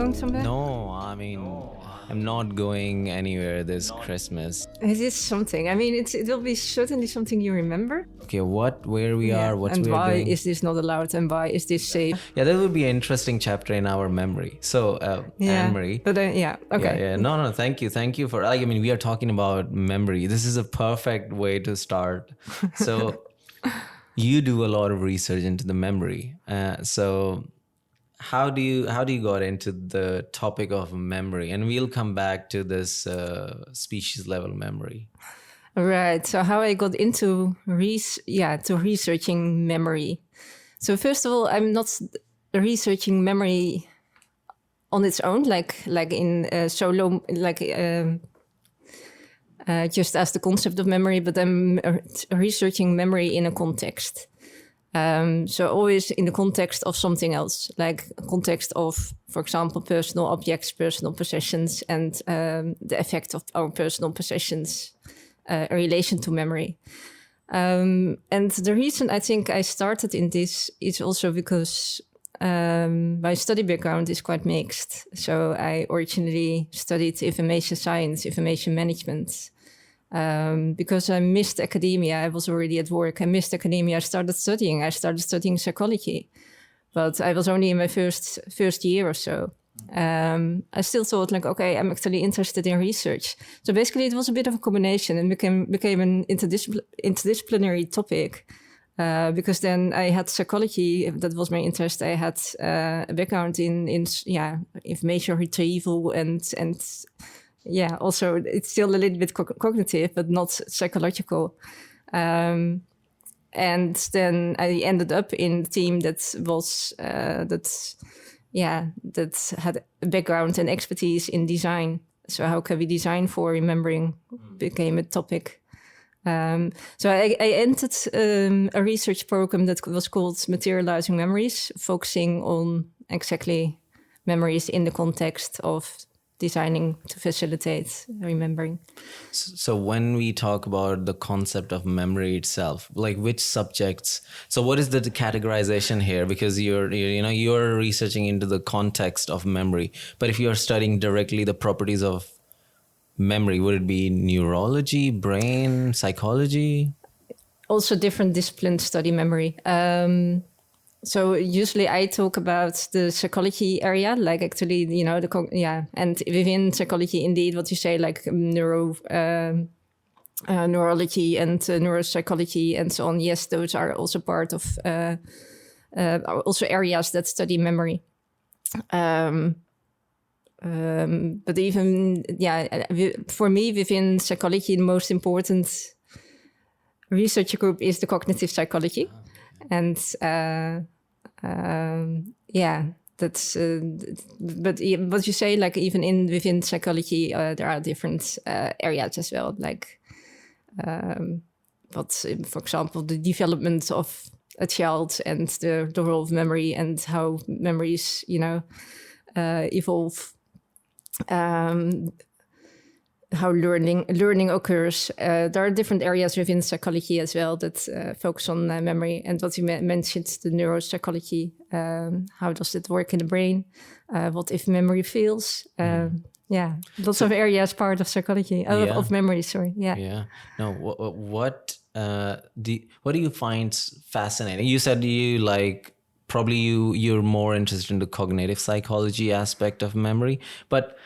going somewhere? No, I mean, I'm not going anywhere this Christmas. It is something. I mean, it will be certainly something you remember. Okay, where we are, what and we're why doing. is this not allowed, and why is this safe? Yeah, that would be an interesting chapter in our memory. So, Annemarie. But okay. Yeah. No, thank you for, like, I mean, we are talking about memory. This is a perfect way to start. So, you do a lot of research into the memory. So, how do you got into the topic of memory? And we'll come back to this species level memory. Right. So how I got into researching memory. So first of all, I'm not researching memory on its own, like in solo, just as the concept of memory, but I'm researching memory in a context. So always in the context of something else, like context of, for example, personal objects, personal possessions, and the effect of our personal possessions in relation to memory. And the reason I think I started in this is also because my study background is quite mixed. So I originally studied information science, information management. Because I missed academia, I was already at work. I missed academia. I started studying psychology, but I was only in my first year or so. I still thought like, okay, I'm actually interested in research. So basically, it was a bit of a combination, and became an interdisciplinary topic. Because then I had psychology, that was my interest. I had a background in information retrieval and also it's still a little bit cognitive, but not psychological. And then I ended up in a team that was that had a background and expertise in design. So how can we design for remembering became a topic. So I entered a research program that was called Materializing Memories, focusing on exactly memories in the context of designing to facilitate remembering. So when we talk about the concept of memory itself, like which subjects, so what is the categorization here? Because you're researching into the context of memory, but if you're studying directly the properties of memory, would it be neurology, brain, psychology? Also different disciplines study memory. So usually I talk about the psychology area, like actually, and within psychology, indeed, what you say, like neurology and neuropsychology and so on. Yes, those are also part of, also areas that study memory. But even, for me, within psychology, the most important research group is the cognitive psychology. And that's. But what you say, like even within psychology, there are different areas as well. Like, for example, the development of a child and the role of memory and how memories, evolve. How learning occurs. There are different areas within psychology as well that focus on memory. And what you mentioned, the neuropsychology, how does it work in the brain? What if memory fails? Lots of areas part of psychology, of memory, sorry. Yeah. No, what do you find fascinating? You said you're more interested in the cognitive psychology aspect of memory, but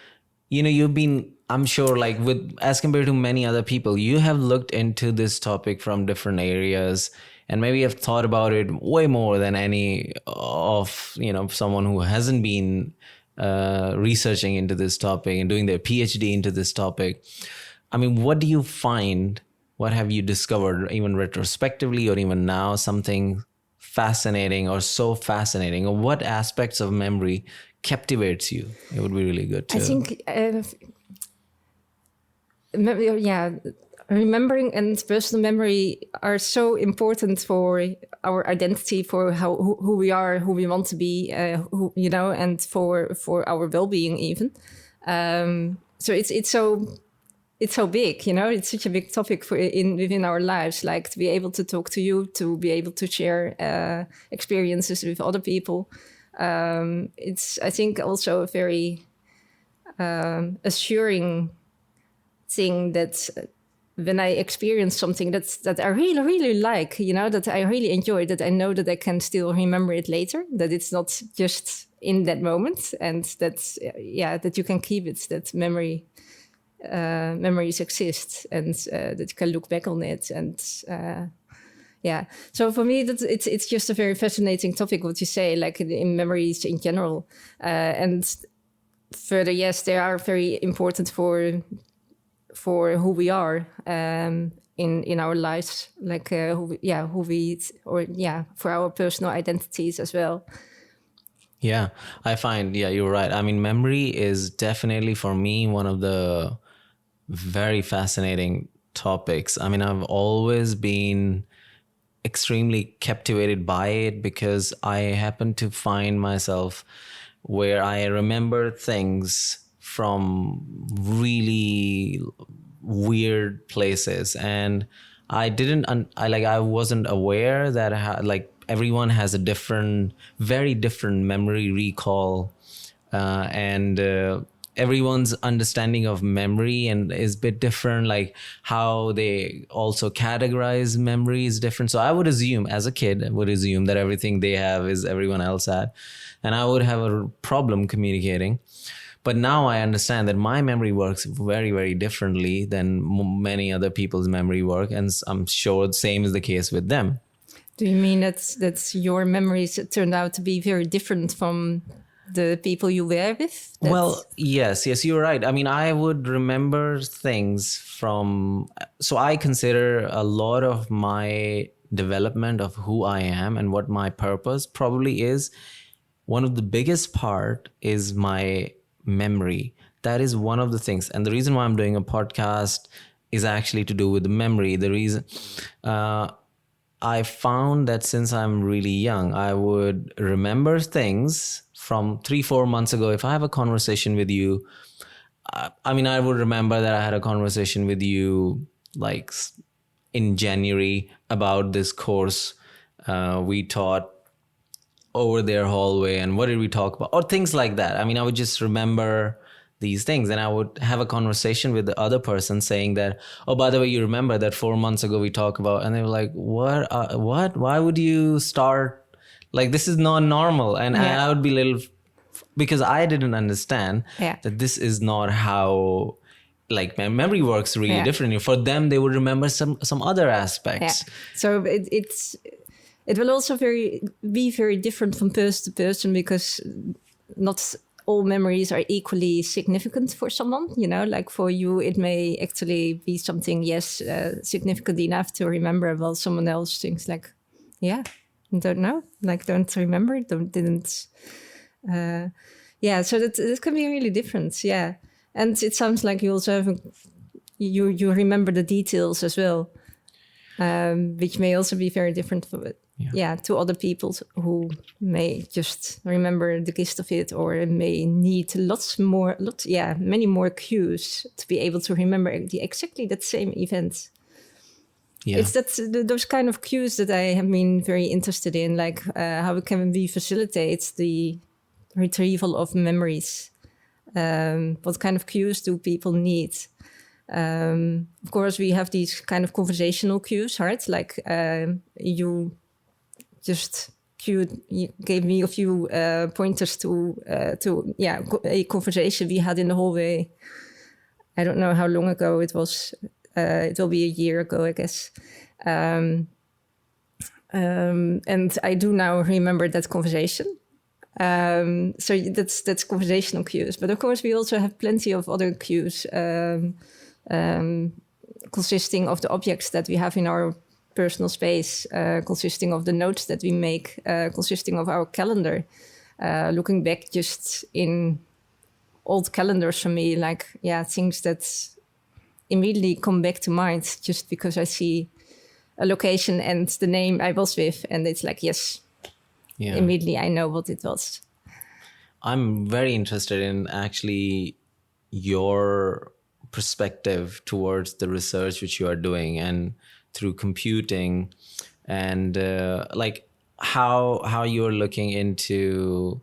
you've been, I'm sure, like as compared to many other people, you have looked into this topic from different areas and maybe have thought about it way more than any of, someone who hasn't been researching into this topic and doing their PhD into this topic. I mean, what do you find? What have you discovered, even retrospectively or even now, something fascinating or so fascinating? Or what aspects of memory captivates you? It would be really good to... I think, remembering and personal memory are so important for our identity, for who we are, who we want to be, and for our well-being even. So it's so big, it's such a big topic within our lives, like to be able to talk to you, to be able to share experiences with other people. It's, I think, also a very assuring thing that when I experience something that I really, really like, that I really enjoy, that I know that I can still remember it later, that it's not just in that moment, and that you can keep it, that memories exist, and that you can look back on it, and so for me, it's just a very fascinating topic, what you say, like in memories in general, and further, yes, they are very important for who we are in our lives, like for our personal identities as well. Yeah, I find, you're right. I mean, memory is definitely for me one of the very fascinating topics. I mean, I've always been extremely captivated by it because I happen to find myself where I remember things from really weird places, and I wasn't aware that everyone has a very different memory recall, and everyone's understanding of memory and is a bit different, like how they also categorize memory is different. So I would assume, as a kid, I would assume that everything they have is everyone else had, and I would have a problem communicating. But now I understand that my memory works very, very differently than many other people's memory work, and I'm sure the same is the case with them. Do you mean that your memories turned out to be very different from the people you were with? Well, yes, you're right. I mean, I would remember things from... So I consider a lot of my development of who I am and what my purpose probably is. One of the biggest part is my memory. That is one of the things. And the reason why I'm doing a podcast is actually to do with the memory. The reason... I found that since I'm really young, I would remember things from 3-4 months ago. If I have a conversation with you, I would remember that I had a conversation with you like in January about this course we taught over their hallway, and what did we talk about, or things like that. I would just remember these things, and I would have a conversation with the other person saying that, oh, by the way, you remember that 4 months ago we talked about, and they were like, what, why would you start like, this is not normal? And I would be a little, because I didn't understand that this is not how like my memory works really differently. For them, they would remember some other aspects. So it will also be very different from person to person, because not all memories are equally significant for someone, like for you, it may actually be something, significant enough to remember, while someone else thinks like, don't know, like don't remember, didn't. So that can be really different. Yeah. And it sounds like you also have, you remember the details as well, which may also be very different from it. To other people who may just remember the gist of it, or may need many more cues to be able to remember exactly that same event. It's those kind of cues that I have been very interested in, like how can we facilitate the retrieval of memories? What kind of cues do people need? Of course, we have these kind of conversational cues, right? Like you gave me a few pointers to a conversation we had in the hallway. I don't know how long ago it was. It will be a year ago, I guess. And I do now remember that conversation. So that's conversational cues. But of course, we also have plenty of other cues consisting of the objects that we have in our personal space, consisting of the notes that we make, consisting of our calendar. Looking back just in old calendars for me, like, things that immediately come back to mind just because I see a location and the name I was with, and it's like, immediately I know what it was. I'm very interested in actually your perspective towards the research which you are doing, and through computing, and how you're looking into,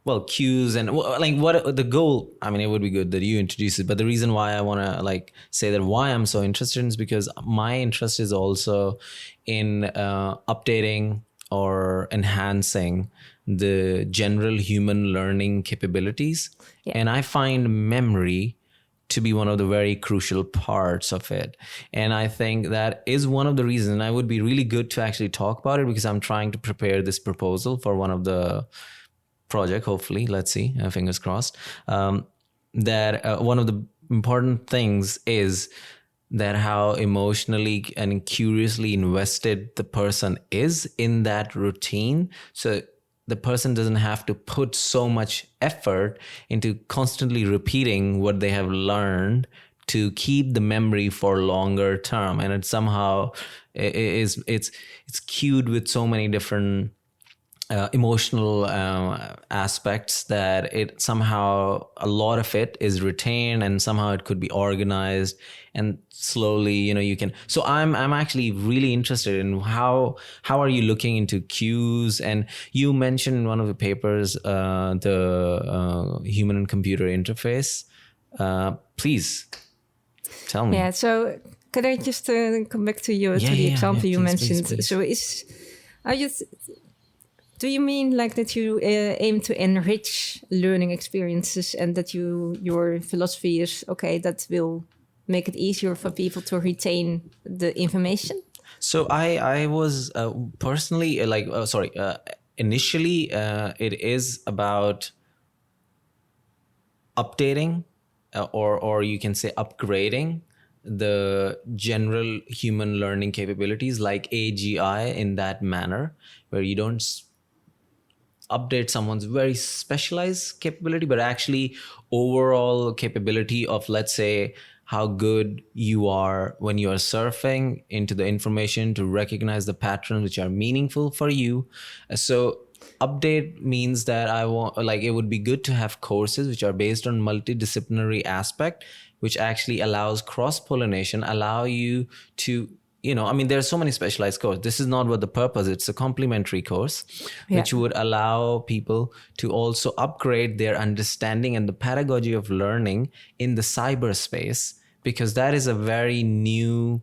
well, cues and like what the goal. I mean, it would be good that you introduce it, but the reason why I want to like say that why I'm so interested is because my interest is also in updating or enhancing the general human learning capabilities. Yeah. And I find memory to be one of the very crucial parts of it. And I think that is one of the reasons, and I would be really good to actually talk about it because I'm trying to prepare this proposal for one of the project, hopefully, let's see, fingers crossed, that one of the important things is that how emotionally and curiously invested the person is in that routine. So the person doesn't have to put so much effort into constantly repeating what they have learned to keep the memory for longer term. And it somehow it's cued with so many different emotional aspects that it somehow a lot of it is retained, and somehow it could be organized, and slowly you can. So I'm actually really interested in how are you looking into cues. And you mentioned in one of the papers the human and computer interface. Please tell me. Yeah. So could I just come back to you to the example you mentioned? Please. So are you? Do you mean like that you aim to enrich learning experiences, and that your philosophy is okay, that will make it easier for people to retain the information? So I was personally initially it is about updating or you can say upgrading the general human learning capabilities like AGI in that manner, where you don't update someone's very specialized capability, but actually overall capability of, let's say, how good you are when you are surfing into the information to recognize the patterns which are meaningful for you. So update means that I want, like, it would be good to have courses which are based on multidisciplinary aspect, which actually allows cross-pollination, allow you to, I mean, there are so many specialized courses. This is not what the purpose. It's a complementary course, which would allow people to also upgrade their understanding and the pedagogy of learning in the cyberspace, because that is a very new,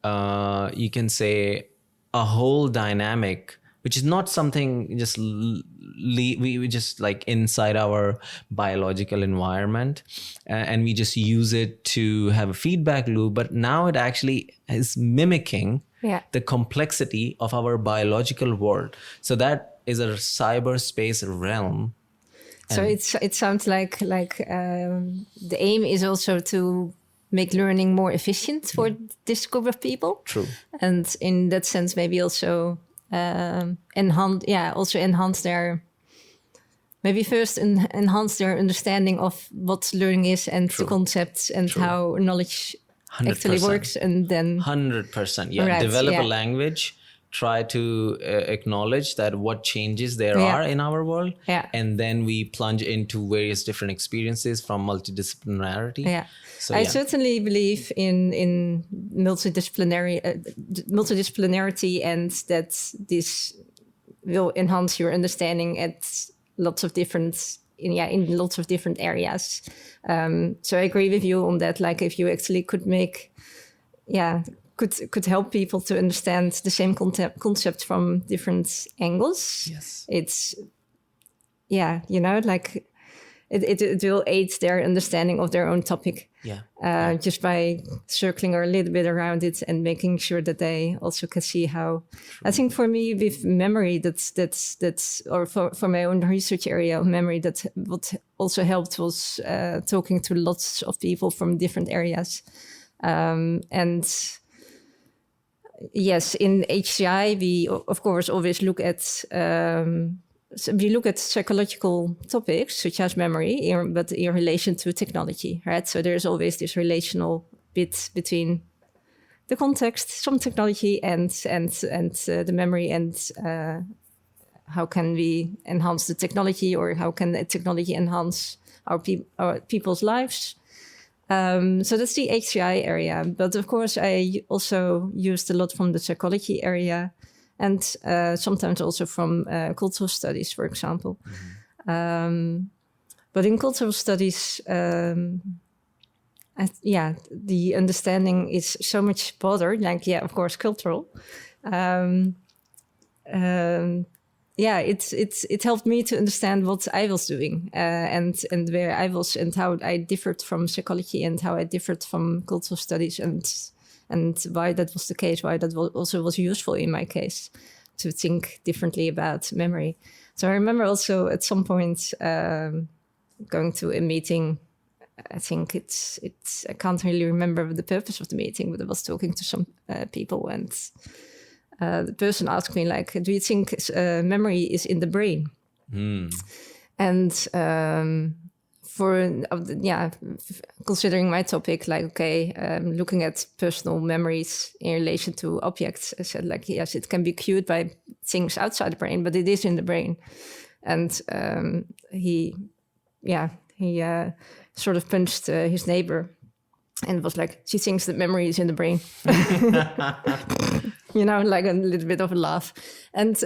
you can say, a whole dynamic, which is not something just we just like inside our biological environment, and we just use it to have a feedback loop. But now it actually is mimicking the complexity of our biological world. So that is a cyberspace realm. So it sounds like the aim is also to make learning more efficient for this group of people. True. And in that sense, maybe also enhance their, maybe first enhance their understanding of what learning is and the concepts and how knowledge 100%. Actually works, and then 100%, develop a language, try to acknowledge that what changes there are in our world, and then we plunge into various different experiences from multidisciplinarity. So, I certainly believe in multidisciplinarity, and that this will enhance your understanding at lots of different in lots of different areas. So I agree with you on that. Like, if you actually could make, could help people to understand the same concept from different angles. Yes, it's like it will aid their understanding of their own topic. Just by circling a little bit around it and making sure that they also can see how. I think for me with memory, that's or for my own research area of memory, that what also helped was talking to lots of people from different areas, and yes, in HCI we of course always look at. So we look at psychological topics such as memory, but in relation to technology, right? So there's always this relational bit between the context, some technology, and the memory, and how can we enhance the technology, or how can the technology enhance our people's lives? So that's the HCI area. But of course, I also used a lot from the psychology area. and sometimes also from cultural studies, for example. But in cultural studies, the understanding is so much broader. Like, of course, cultural. It helped me to understand what I was doing and where I was and how I differed from psychology and how I differed from cultural studies and why that was the case, why that also was useful in my case to think differently about memory. So I remember also at some point going to a meeting. I think I can't really remember the purpose of the meeting, but I was talking to some people, and the person asked me, like, do you think memory is in the brain? And considering my topic, like, looking at personal memories in relation to objects, I said, like, yes, it can be cued by things outside the brain, but it is in the brain. And he sort of punched his neighbor and was like, she thinks that memory is in the brain. Like a little bit of a laugh. And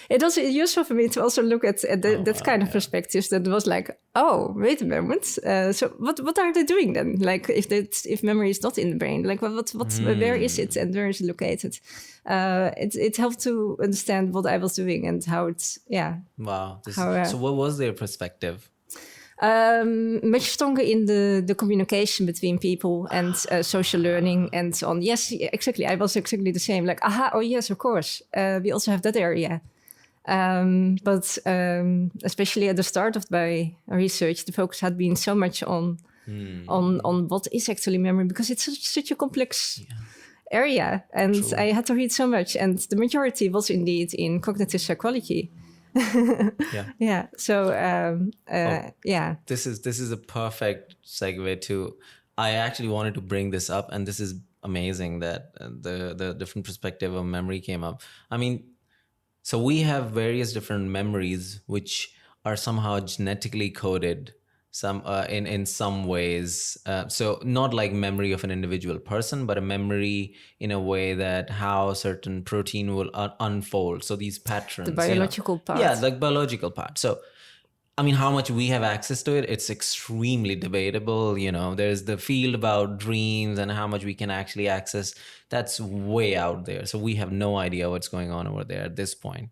it was useful for me to also look at that kind of perspectives that was like, oh, wait a moment. So what are they doing then? Like if memory is not in the brain, like where is it and where is it located? It helped to understand what I was doing and how it's, Wow. So what was their perspective? Much stronger in the communication between people and social learning and so on. Yes, exactly. I was exactly the same. Like, oh yes, of course. We also have that area. But especially at the start of my research, the focus had been so much on what is actually memory, because it's such a complex area. And True. I had to read so much. And the majority was indeed in cognitive psychology. So this is a perfect segue to, I actually wanted to bring this up, and this is amazing that the different perspective of memory came up. I mean, so we have various different memories which are somehow genetically coded in some ways. So not like memory of an individual person, but a memory in a way that how certain protein will unfold. So these patterns. The biological part. Yeah, the biological part. So, I mean, how much we have access to it, it's extremely debatable. There's the field about dreams and how much we can actually access. That's way out there. So we have no idea what's going on over there at this point.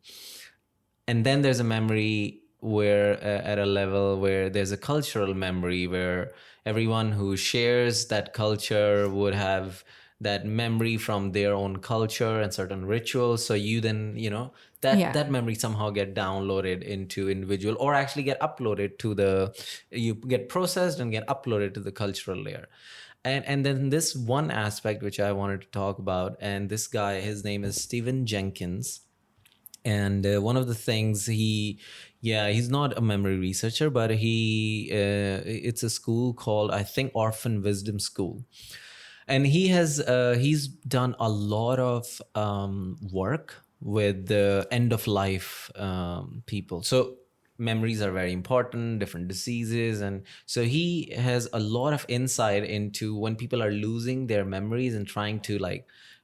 And then there's a memory where at a level where there's a cultural memory where everyone who shares that culture would have that memory from their own culture and certain rituals. So you then, that memory somehow get downloaded into individual, or actually get uploaded to you get processed and get uploaded to the cultural layer. And then this one aspect which I wanted to talk about, and this guy, his name is Stephen Jenkins. And one of the things he's not a memory researcher, but it's a school called, I think, Orphan Wisdom School. And he's done a lot of work with the end of life people. So memories are very important, different diseases. And so he has a lot of insight into when people are losing their memories and trying to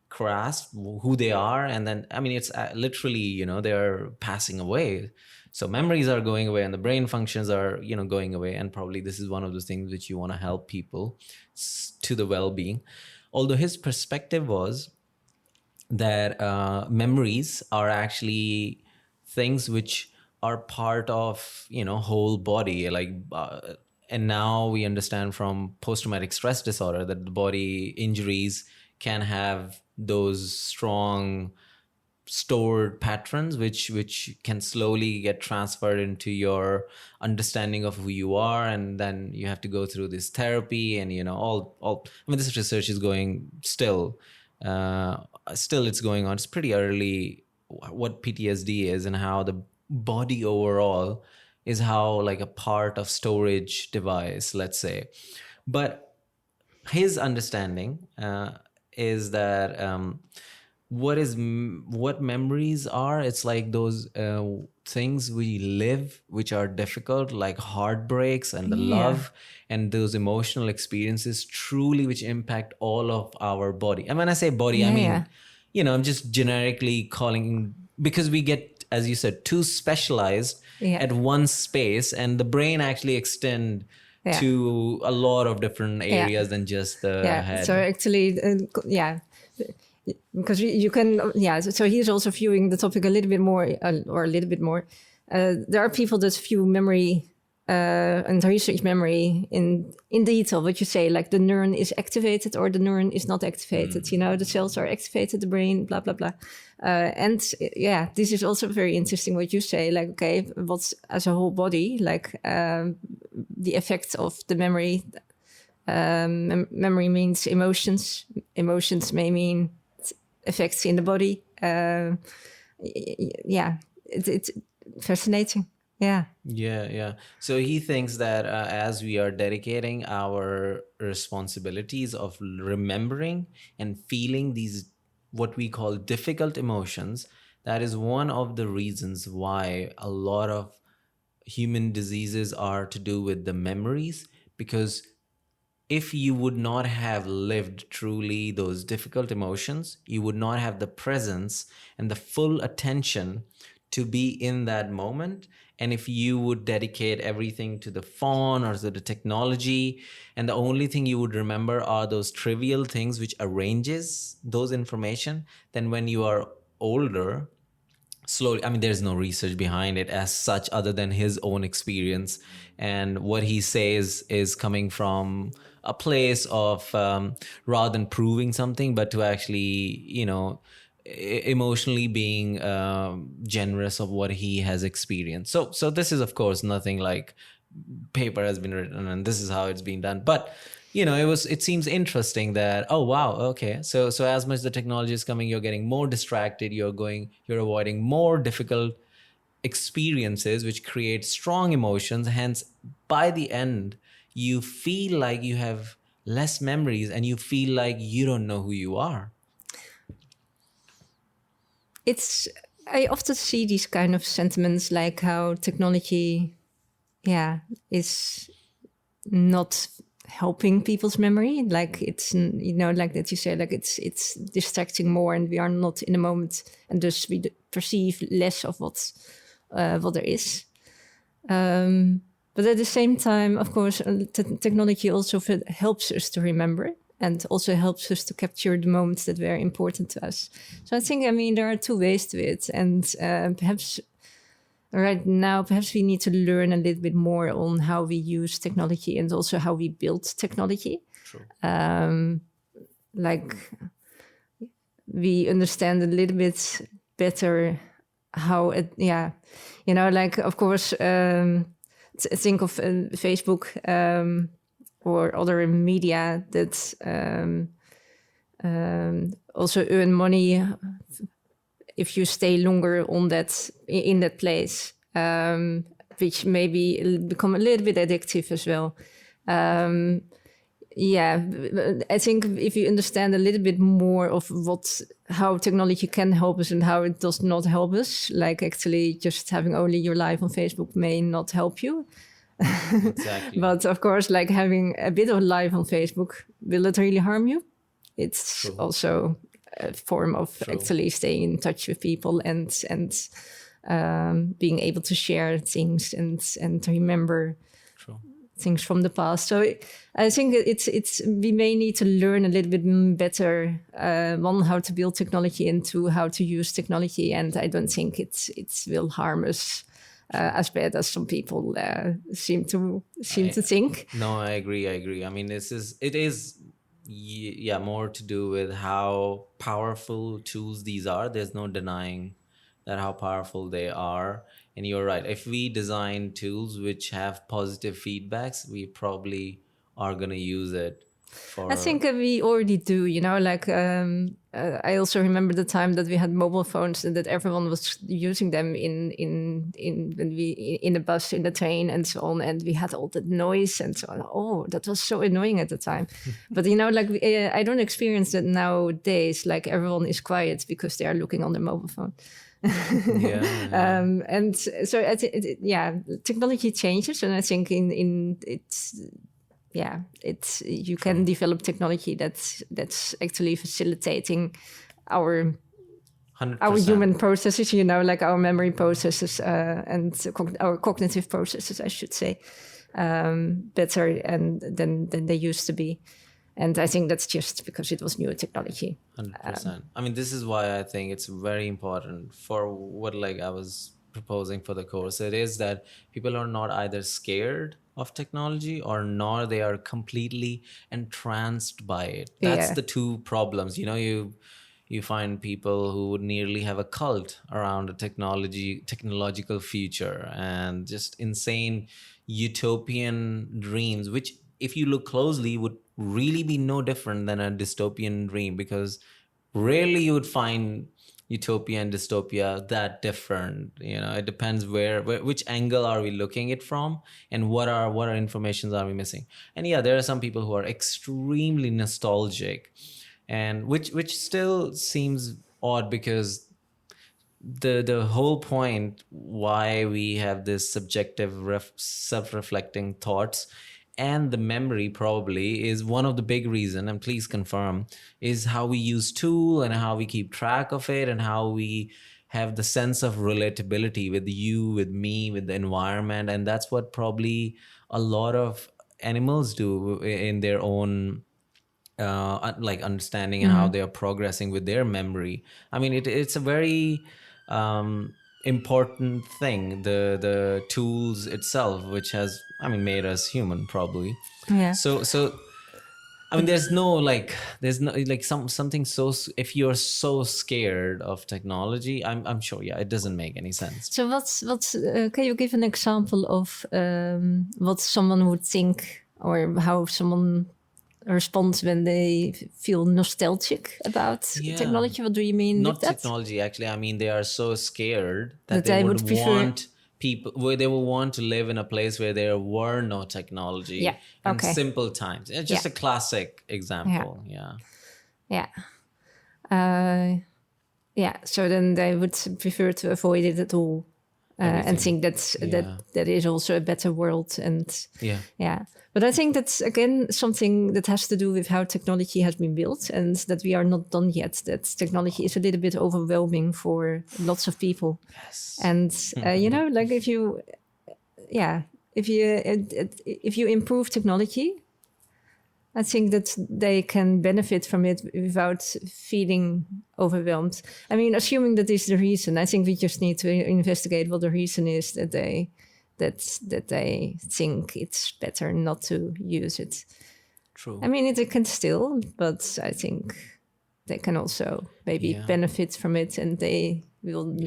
grasp who they are. And then, I mean, it's literally, they're passing away. So memories are going away and the brain functions are, going away. And probably this is one of the things which you want to help people to the well-being. Although his perspective was that memories are actually things which are part of, whole body. And now we understand from post-traumatic stress disorder that the body injuries can have those strong stored patterns which can slowly get transferred into your understanding of who you are, and then you have to go through this therapy and this research is going still it's going on. It's pretty early what PTSD is and how the body overall is how a part of storage device, let's say. But his understanding is that what memories are, it's like those things we live which are difficult, like heartbreaks and the love and those emotional experiences truly which impact all of our body. And when I say body, I mean I'm just generically calling, because we get, as you said, too specialized at one space, and the brain actually extend to a lot of different areas than just the head. So actually, because you can, so he's also viewing the topic a little bit more, there are people that view memory and research memory in detail, what you say, like the neuron is activated or the neuron is not activated. The cells are activated, the brain, blah, blah, blah. And this is also very interesting what you say, like, okay, what's as a whole body, like the effects of the memory. Memory means emotions. Emotions may mean effects in the body. It's fascinating. Yeah. So he thinks that as we are dedicating our responsibilities of remembering and feeling these, what we call difficult emotions, that is one of the reasons why a lot of human diseases are to do with the memories. Because if you would not have lived truly those difficult emotions, you would not have the presence and the full attention to be in that moment. And if you would dedicate everything to the phone or to the technology, and the only thing you would remember are those trivial things which arranges those information, then when you are older, slowly, I mean, there's no research behind it as such other than his own experience. And what he says is coming from a place of rather than proving something, but to actually, emotionally being generous of what he has experienced. So this is, of course, nothing like paper has been written and this is how it's been done. But it seems interesting that, oh wow, okay, so as much the technology is coming, you're getting more distracted, you're avoiding more difficult experiences which create strong emotions. Hence, by the end, you feel like you have less memories and you feel like you don't know who you are. I often see these kind of sentiments, like how technology is not helping people's memory, like it's like that you say, like it's distracting more and we are not in the moment, and thus we perceive less of what there is, but at the same time, of course, technology also helps us to remember and also helps us to capture the moments that were important to us. So I think, there are two ways to it, and perhaps right now, perhaps we need to learn a little bit more on how we use technology and also how we build technology. True. Like we understand a little bit better how it, like, of course, think of Facebook or other media that also earn money if you stay longer in that place, which maybe become a little bit addictive as well. I think if you understand a little bit more of how technology can help us and how it does not help us, like actually just having only your life on Facebook may not help you. Exactly. But of course, like having a bit of life on Facebook, will it really harm you? It's True. Also a form of True. Actually staying in touch with people and being able to share things and remember True. Things from the past. So I think we may need to learn a little bit better on how to build technology and how to use technology. And I don't think it will harm us as bad as some people seem to think. No, I agree. I mean, it is more to do with how powerful tools these are. There's no denying that how powerful they are. And you're right. If we design tools which have positive feedbacks, we probably are going to use it. I think we already do, like I also remember the time that we had mobile phones and that everyone was using them in the bus, in the train and so on. And we had all the noise and so on. Oh, that was so annoying at the time. But, like I don't experience that nowadays. Like everyone is quiet because they are looking on their mobile phone. And so technology changes, and I think you can develop technology that's actually facilitating our 100%. human processes, like our memory processes and our cognitive processes, I should say, better and than they used to be. And I think that's just because it was new technology. 100%. I mean, this is why I think it's very important for what like I was proposing for the course. It is that people are not either scared of technology or nor they are completely entranced by it. That's Yeah. the two problems. You find people who would nearly have a cult around a technological future and just insane utopian dreams, which if you look closely would really be no different than a dystopian dream, because rarely you would find utopia and dystopia that different. It depends which angle are we looking it from, and what are informations are we missing. And yeah, there are some people who are extremely nostalgic, and which still seems odd, because the whole point why we have this subjective self-reflecting thoughts and the memory probably is one of the big reason, and please confirm, is how we use tool and how we keep track of it and how we have the sense of relatability with you, with me, with the environment. And that's what probably a lot of animals do in their own like understanding and how they are progressing with their memory. I mean, it's a very important thing, the tools itself, which has, I mean, made us human probably. Yeah. So I mean, there's no like something. So if you're so scared of technology, I'm sure, yeah, it doesn't make any sense. So what's can you give an example of what someone would think, or how someone responds when they feel nostalgic about technology? What do you mean Not with that? technology, actually. I mean, they are so scared that they they would would prefer- want people, where they would want to live in a place where there were no technology. Yeah, and okay. simple times. It's just a classic example. Yeah. So then they would prefer to avoid it at all, and think that is also a better world. And but I think that's again something that has to do with how technology has been built, and that we are not done yet. That technology is a little bit overwhelming for lots of people. Yes. And like if you improve technology, I think that they can benefit from it without feeling overwhelmed. I mean, assuming that is the reason, I think we just need to investigate what the reason is that they think it's better not to use it. True. I mean, it can still, but I think they can also maybe benefit from it, and they will.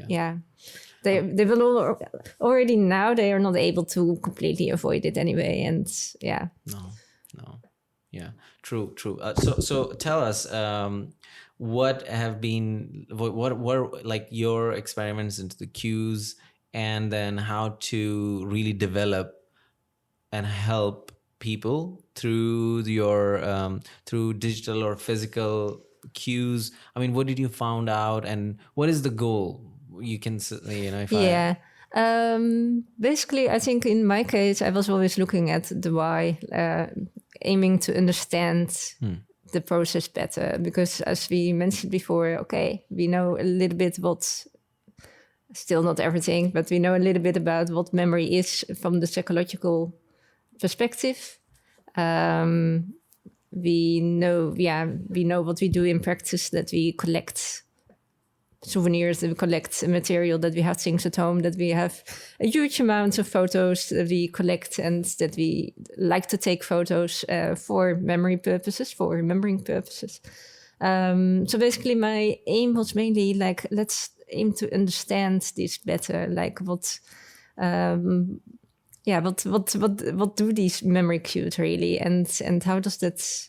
They will already now. They are not able to completely avoid it anyway, and No. Yeah, true. So tell us, what were like your experiments into the cues, and then how to really develop and help people through your through digital or physical cues. I mean, what did you found out, and what is the goal? You can, basically, I think in my case, I was always looking at the why, aiming to understand the process better. Because as we mentioned before, we know a little bit still not everything, but we know a little bit about what memory is from the psychological perspective. We know what we do in practice, that we collect souvenirs, that we collect material, that we have things at home, that we have a huge amount of photos that we collect, and that we like to take photos for memory purposes, for remembering purposes. So basically my aim was mainly like, let's aim to understand this better, like what do these memory cues really, and how does that,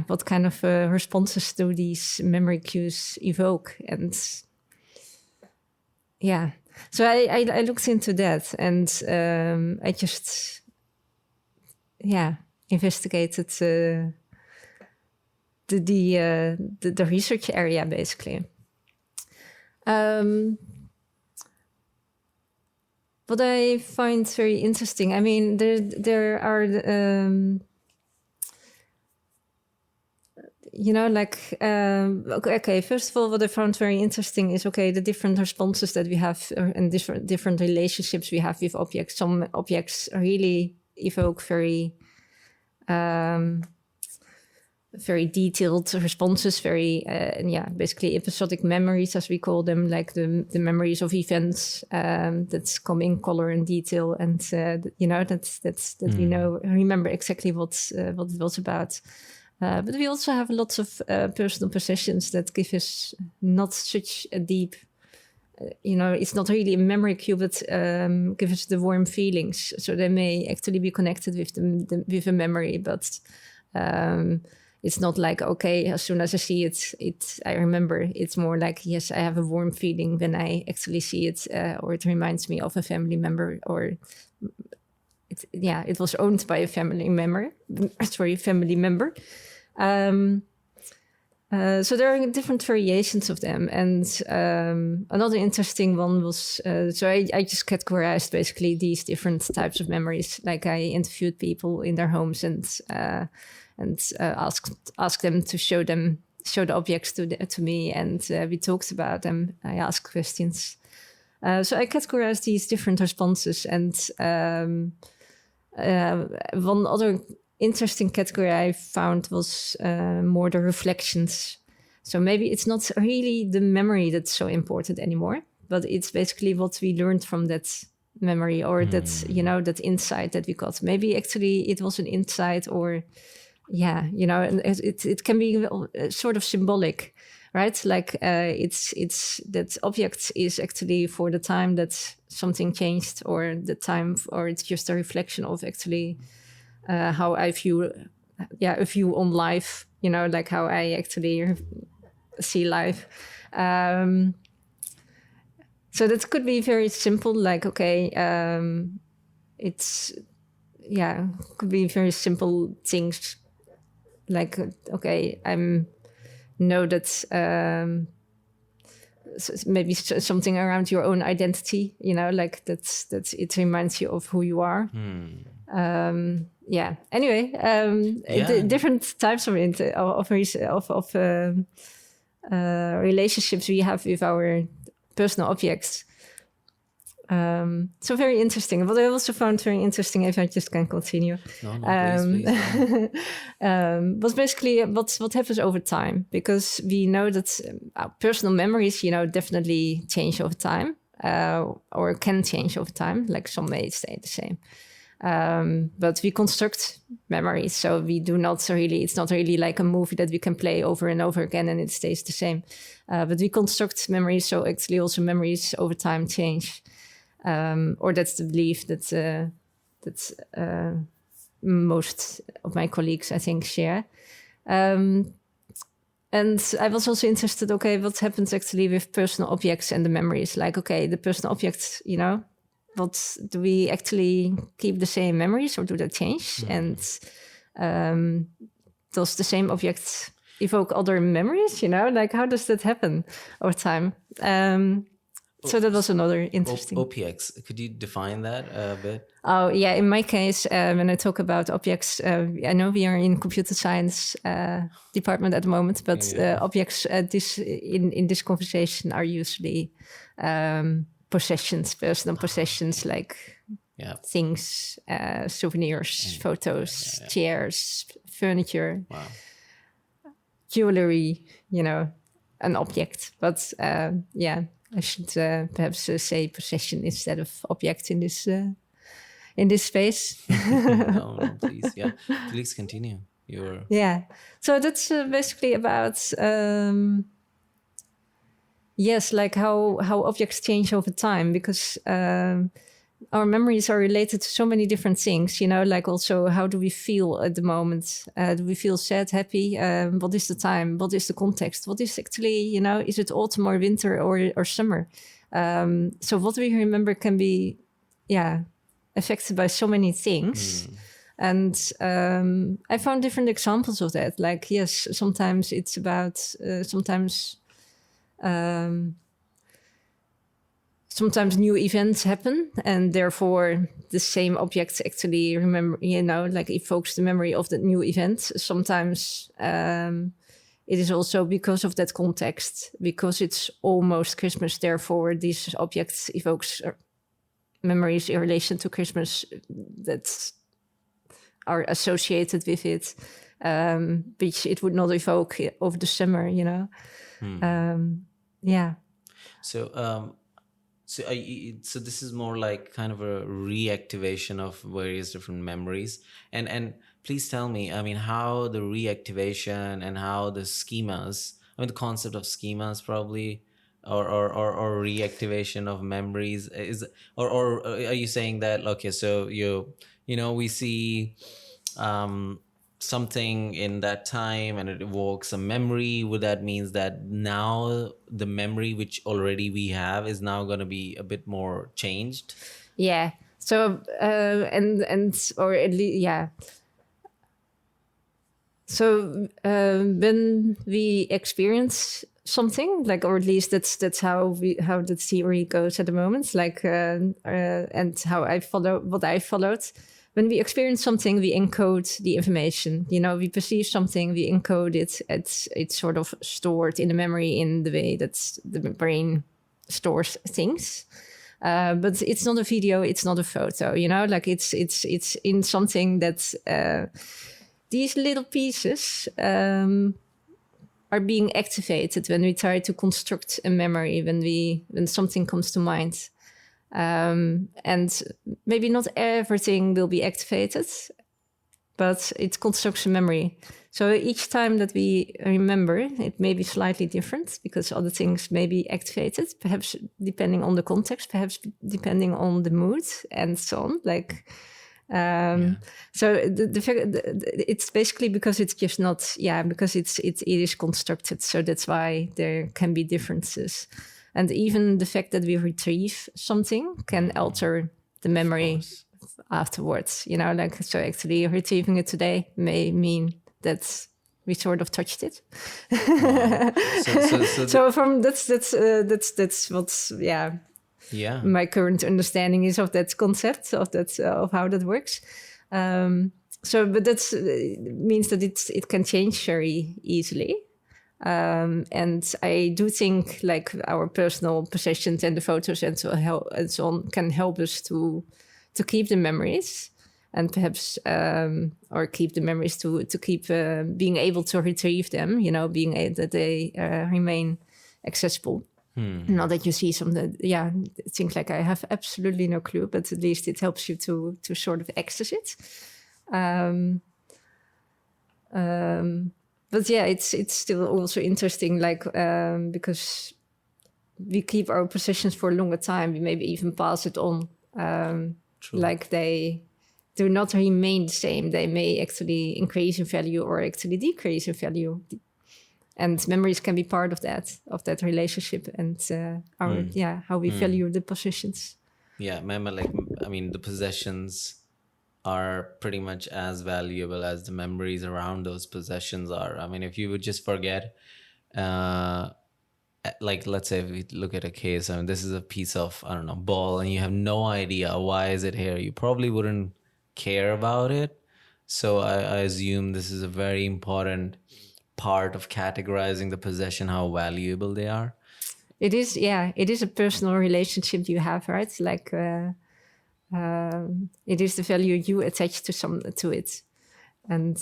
what kind of responses do these memory cues evoke? And so I looked into that, and I just investigated the research area basically. What I find very interesting, I mean, there are okay, first of all, what I found very interesting is, the different responses that we have and different relationships we have with objects. Some objects really evoke very detailed responses, basically episodic memories, as we call them, like the memories of events that come in color and detail, and that we remember exactly what it was about. But we also have lots of personal possessions that give us not such a deep, it's not really a memory cue, but give us the warm feelings. So they may actually be connected with a memory, but it's not like, as soon as I see it, I remember. It's more like, yes, I have a warm feeling when I actually see it, or it reminds me of a family member, or it was owned by a family member. So there are different variations of them. And another interesting one was, I just categorized basically these different types of memories. Like I interviewed people in their homes and asked them to show the objects to me, and we talked about them. I asked questions. So I categorized these different responses, and one other interesting category I found was more the reflections. So maybe it's not really the memory that's so important anymore, but it's basically what we learned from that memory, or that insight that we got. Maybe actually it was an insight, or and it can be sort of symbolic, right? Like it's that object is actually for the time that something changed, or the time, or it's just a reflection of actually how I view on life, like how I actually see life. So that could be very simple, like, it's, could be very simple things, like, I know that maybe something around your own identity, like that it reminds you of who you are. Anyway, different types of relationships we have with our personal objects. So very interesting. What I also found very interesting, if I just can continue, please. was basically what happens over time, because we know that our personal memories, definitely change over time, or can change over time. Like some may stay the same. But we construct memories, so we do not really, it's not really like a movie that we can play over and over again and it stays the same. But we construct memories, so actually also memories over time change. Or that's the belief that most of my colleagues, I think, share. And I was also interested, what happens actually with personal objects and the memories? Like, the personal objects, what do we actually keep the same memories, or do they change? And does the same object evoke other memories? Like, how does that happen over time? So that was another interesting. OPX, could you define that a bit? Oh, yeah. In my case, when I talk about objects, I know we are in computer science department at the moment, but objects in this conversation are usually possessions, personal possessions, like things, souvenirs, photos, chairs, furniture, jewelry, an object. But I should perhaps say possession instead of object in this space. No, please, please continue. So that's basically about like how objects change over time, because our memories are related to so many different things, like also how do we feel at the moment? Do we feel sad, happy? What is the time? What is the context? What is actually, is it autumn or winter or summer? So what we remember can be, affected by so many things. And I found different examples of that. Like, yes, sometimes it's about, sometimes new events happen, and therefore the same object actually like evokes the memory of the new event. Sometimes it is also because of that context, because it's almost Christmas. Therefore, these objects evokes memories in relation to Christmas that are associated with it, which it would not evoke over the summer, you know. Yeah. So, so this is more like kind of a reactivation of various different memories. And please tell me, I mean, how the reactivation and how the schemas, I mean, the concept of schemas probably, or reactivation of memories is, or are you saying that, okay, so you know, we see something in that time and it evokes a memory, would that means that now the memory which already we have is now going to be a bit more changed? Yeah. So and or at least, yeah. So when we experience something, like, or at least that's how the theory goes at the moment, like and how I follow what I followed. When we experience something, we encode the information. You know, we perceive something, we encode it. It's sort of stored in the memory in the way that the brain stores things. But it's not a video, it's not a photo. You know, like it's in something that these little pieces are being activated when we try to construct a memory, when something comes to mind. And maybe not everything will be activated, but it constructs a memory. So each time that we remember, it may be slightly different because other things may be activated, perhaps depending on the context, perhaps depending on the mood and so on. Like, so it's basically because it's just not, because it is constructed. So that's why there can be differences. And even the fact that we retrieve something can alter the memory afterwards, you know, like, so actually retrieving it today may mean that we sort of touched it. Wow. So from that's what's, my current understanding is of that concept, of how that works. But that's means that it can change very easily. And I do think like our personal possessions and the photos and so on can help us to keep the memories, and perhaps or keep the memories to keep being able to retrieve them. You know, that they remain accessible. Not that you see some things like I have absolutely no clue, but at least it helps you to sort of access it. But yeah, it's still also interesting, like because we keep our possessions for a longer time. We maybe even pass it on. Like they do not remain the same. They may actually increase in value or actually decrease in value. And memories can be part of that relationship and how we value the possessions. Yeah, the possessions are pretty much as valuable as the memories around those possessions are. I mean, if you would just forget, like, let's say if we look at a case, I mean, this is a piece of, I don't know, ball, and you have no idea why is it here, you probably wouldn't care about it. So I assume this is a very important part of categorizing the possession, how valuable they are. It is, it is a personal relationship you have, right? Like, it is the value you attach to it, and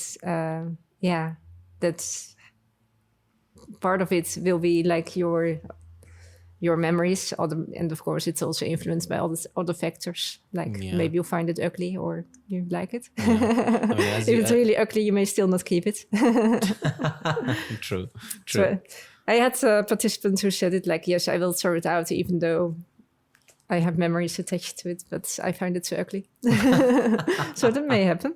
that's part of it. Will be like your memories, and of course it's also influenced by all other factors. Like maybe you find it ugly or you like it. I mean, if it's really ugly, you may still not keep it. True. So I had a participant who said it like, yes, I will throw it out even though I have memories attached to it, but I find it so ugly. So that may happen.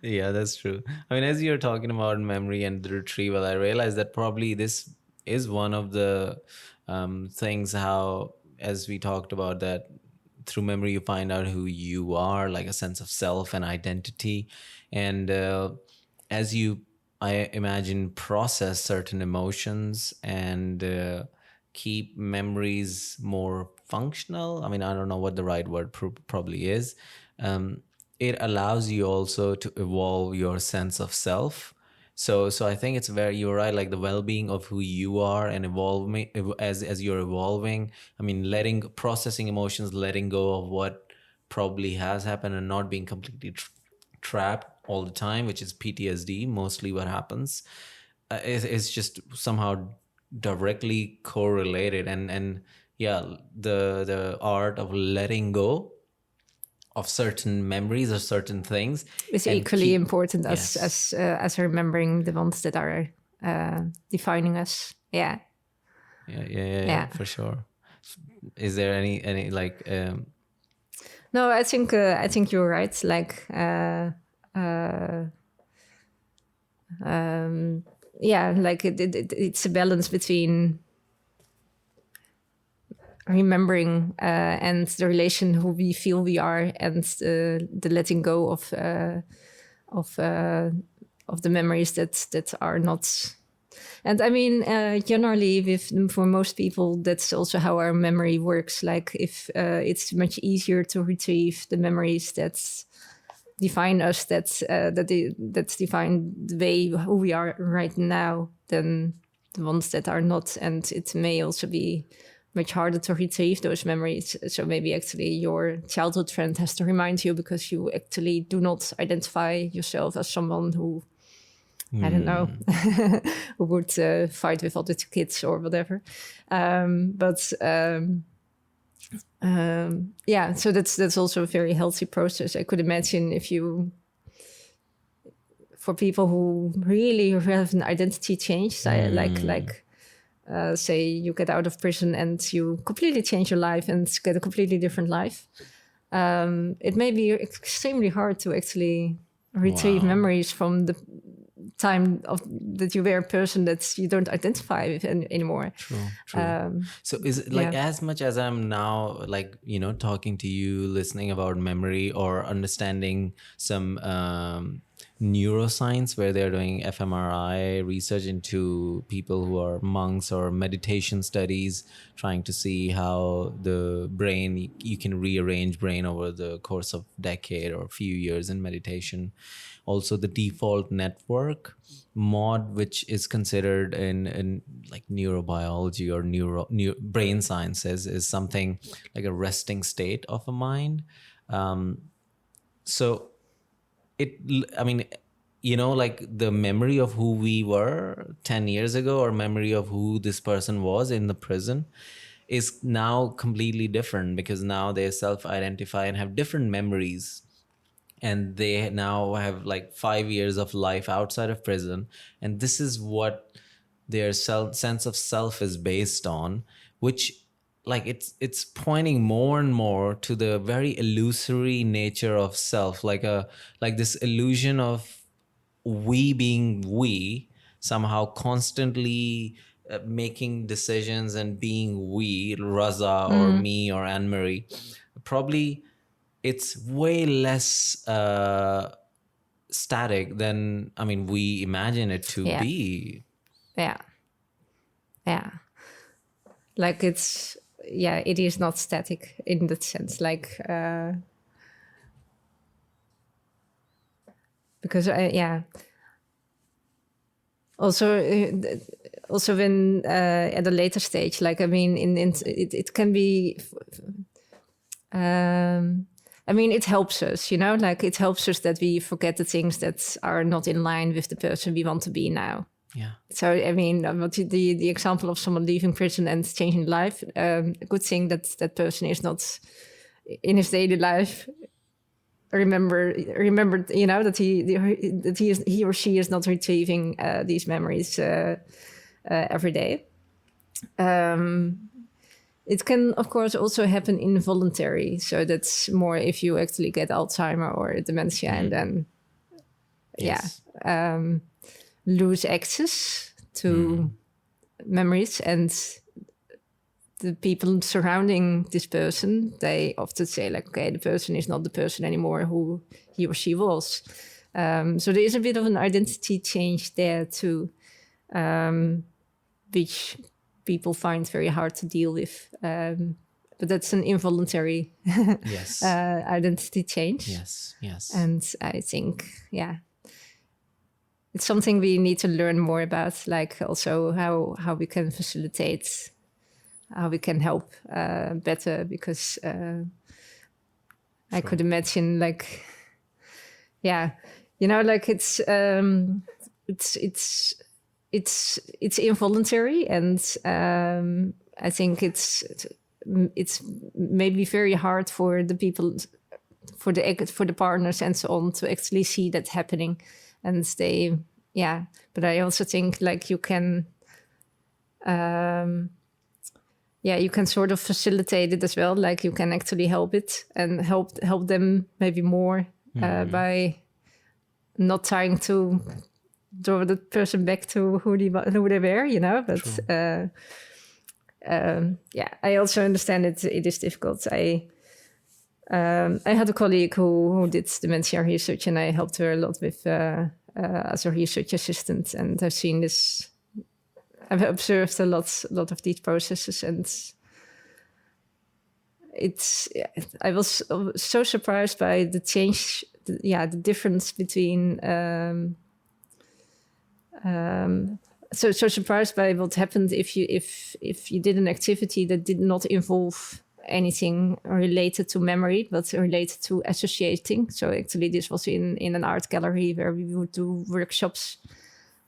Yeah, that's true. I mean, as you're talking about memory and the retrieval, I realized that probably this is one of the things how, as we talked about, that through memory you find out who you are, like a sense of self and identity. And as you, I imagine, process certain emotions and keep memories more functional. I mean, I don't know what the right word probably is. It allows you also to evolve your sense of self. So I think you're right, like the well-being of who you are and evolving as you're evolving. I mean, processing emotions, letting go of what probably has happened, and not being completely trapped all the time, which is PTSD mostly what happens. Is just somehow directly correlated. And yeah, the art of letting go of certain memories or certain things It's and equally important yes. as remembering the ones that are defining us. Yeah. Yeah, for sure. Is there any like No, I think you're right. Like, yeah, like it's a balance between remembering and the relation who we feel we are, and the letting go of of the memories that are not. And I mean, generally, for most people, that's also how our memory works. Like, if it's much easier to retrieve the memories that define us, that define the way who we are right now, than the ones that are not. And it may also be much harder to retrieve those memories. So maybe actually your childhood friend has to remind you, because you actually do not identify yourself as someone who, I don't know, who would fight with other kids or whatever. Yeah, so that's also a very healthy process. I could imagine for people who really have an identity change, say you get out of prison and you completely change your life and get a completely different life. It may be extremely hard to actually retrieve wow. memories from the time that you were a person that you don't identify with anymore. True. So is it like, as much as I'm now, like, talking to you, listening about memory or understanding some neuroscience, where they're doing fMRI research into people who are monks, or meditation studies, trying to see how the brain, you can rearrange brain over the course of decade or a few years in meditation. Also the default network mod, which is considered in like neurobiology or brain sciences, is something like a resting state of a mind. So I mean, like the memory of who we were 10 years ago, or memory of who this person was in the prison, is now completely different, because now they self-identify and have different memories, and they now have like 5 years of life outside of prison, and this is what their sense of self is based on, which, like, it's pointing more and more to the very illusory nature of self, like this illusion of we being we, somehow constantly making decisions and being we, Raza or me or Annemarie. Probably it's way less static than, I mean, we imagine it to be. Yeah. Like, it is not static in that sense. Like, because also when at a later stage, like, I mean, it can be. I mean, it helps us, like, it helps us that we forget the things that are not in line with the person we want to be now. Yeah. So, I mean, the example of someone leaving prison and changing life, a good thing that person is not in his daily life remembered, that he or she is not retrieving these memories every day. It can, of course, also happen involuntary. So that's more if you actually get Alzheimer or dementia, and then, lose access to memories. And the people surrounding this person, they often say, like, okay, the person is not the person anymore who he or she was. So there is a bit of an identity change there too, which people find very hard to deal with. But that's an involuntary identity change. Yes. And I think, it's something we need to learn more about, like also how we can facilitate, how we can help better, because I could imagine, like, yeah, you know, like it's involuntary, and I think it's maybe very hard for the people, for the partners and so on, to actually see that happening, and they, yeah. But I also think, like, you can, you can sort of facilitate it as well. Like, you can actually help it and help them maybe more by not trying to draw the person back to who they were, you know. But I also understand it is difficult. I had a colleague who did dementia research, and I helped her a lot with as a research assistant, and I've seen this. I've observed a lot of these processes, and I was so surprised by the change. The difference between. So surprised by what happened if you did an activity that did not involve anything related to memory, but related to associating. So actually, this was in an art gallery where we would do workshops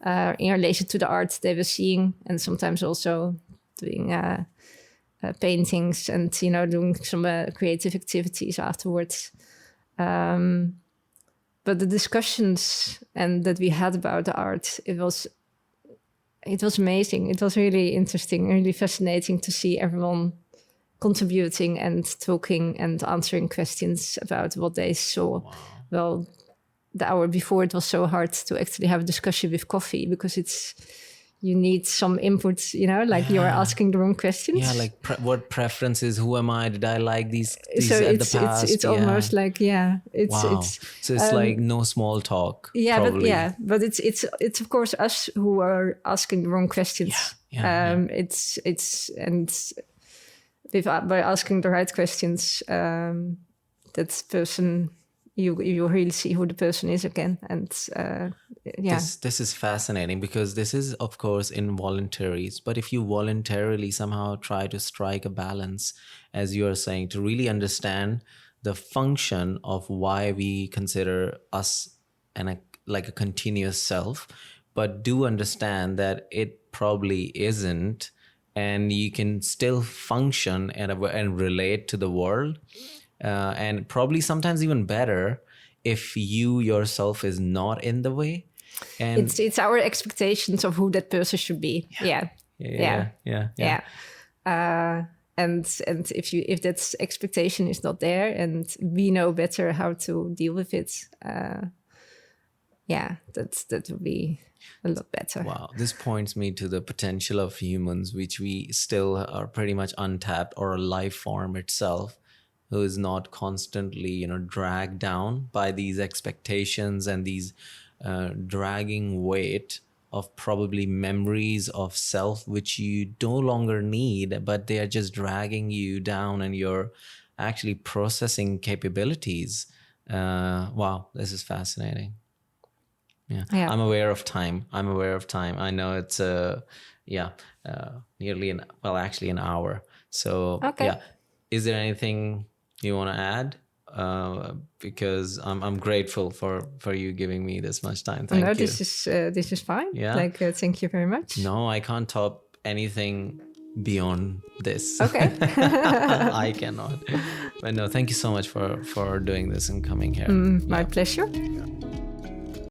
in relation to the art they were seeing, and sometimes also doing paintings and, you know, doing some creative activities afterwards. But the discussions and that we had about the art, it was amazing. It was really interesting, really fascinating to see everyone contributing and talking and answering questions about what they saw. Wow. Well, the hour before, it was so hard to actually have a discussion with coffee, because you need some input, you know, like you're asking the wrong questions. Yeah, like what preferences, who am I, did I like these so at the past? It's almost like, So it's like no small talk. Yeah, probably. but it's of course us who are asking the wrong questions. It's by asking the right questions, that person, you really see who the person is again. And this is fascinating, because this is, of course, involuntary. But if you voluntarily somehow try to strike a balance, as you're saying, to really understand the function of why we consider us like a continuous self, but do understand that it probably isn't, and you can still function and relate to the world. And probably sometimes even better if you yourself is not in the way. And it's our expectations of who that person should be. Yeah. And if that expectation is not there, and we know better how to deal with it, that would be a lot better. Wow, this points me to the potential of humans, which we still are pretty much untapped, or a life form itself, who is not constantly, you know, dragged down by these expectations and these dragging weight of probably memories of self, which you no longer need, but they are just dragging you down, and you're actually processing capabilities. Wow, this is fascinating. Yeah. I'm aware of time. I know it's nearly an hour. So is there anything you want to add? Because I'm grateful for you giving me this much time. Thank you. This is fine. Yeah. Like, thank you very much. No, I can't top anything beyond this. Okay. I cannot. But no, thank you so much for doing this and coming here. My pleasure. Yeah.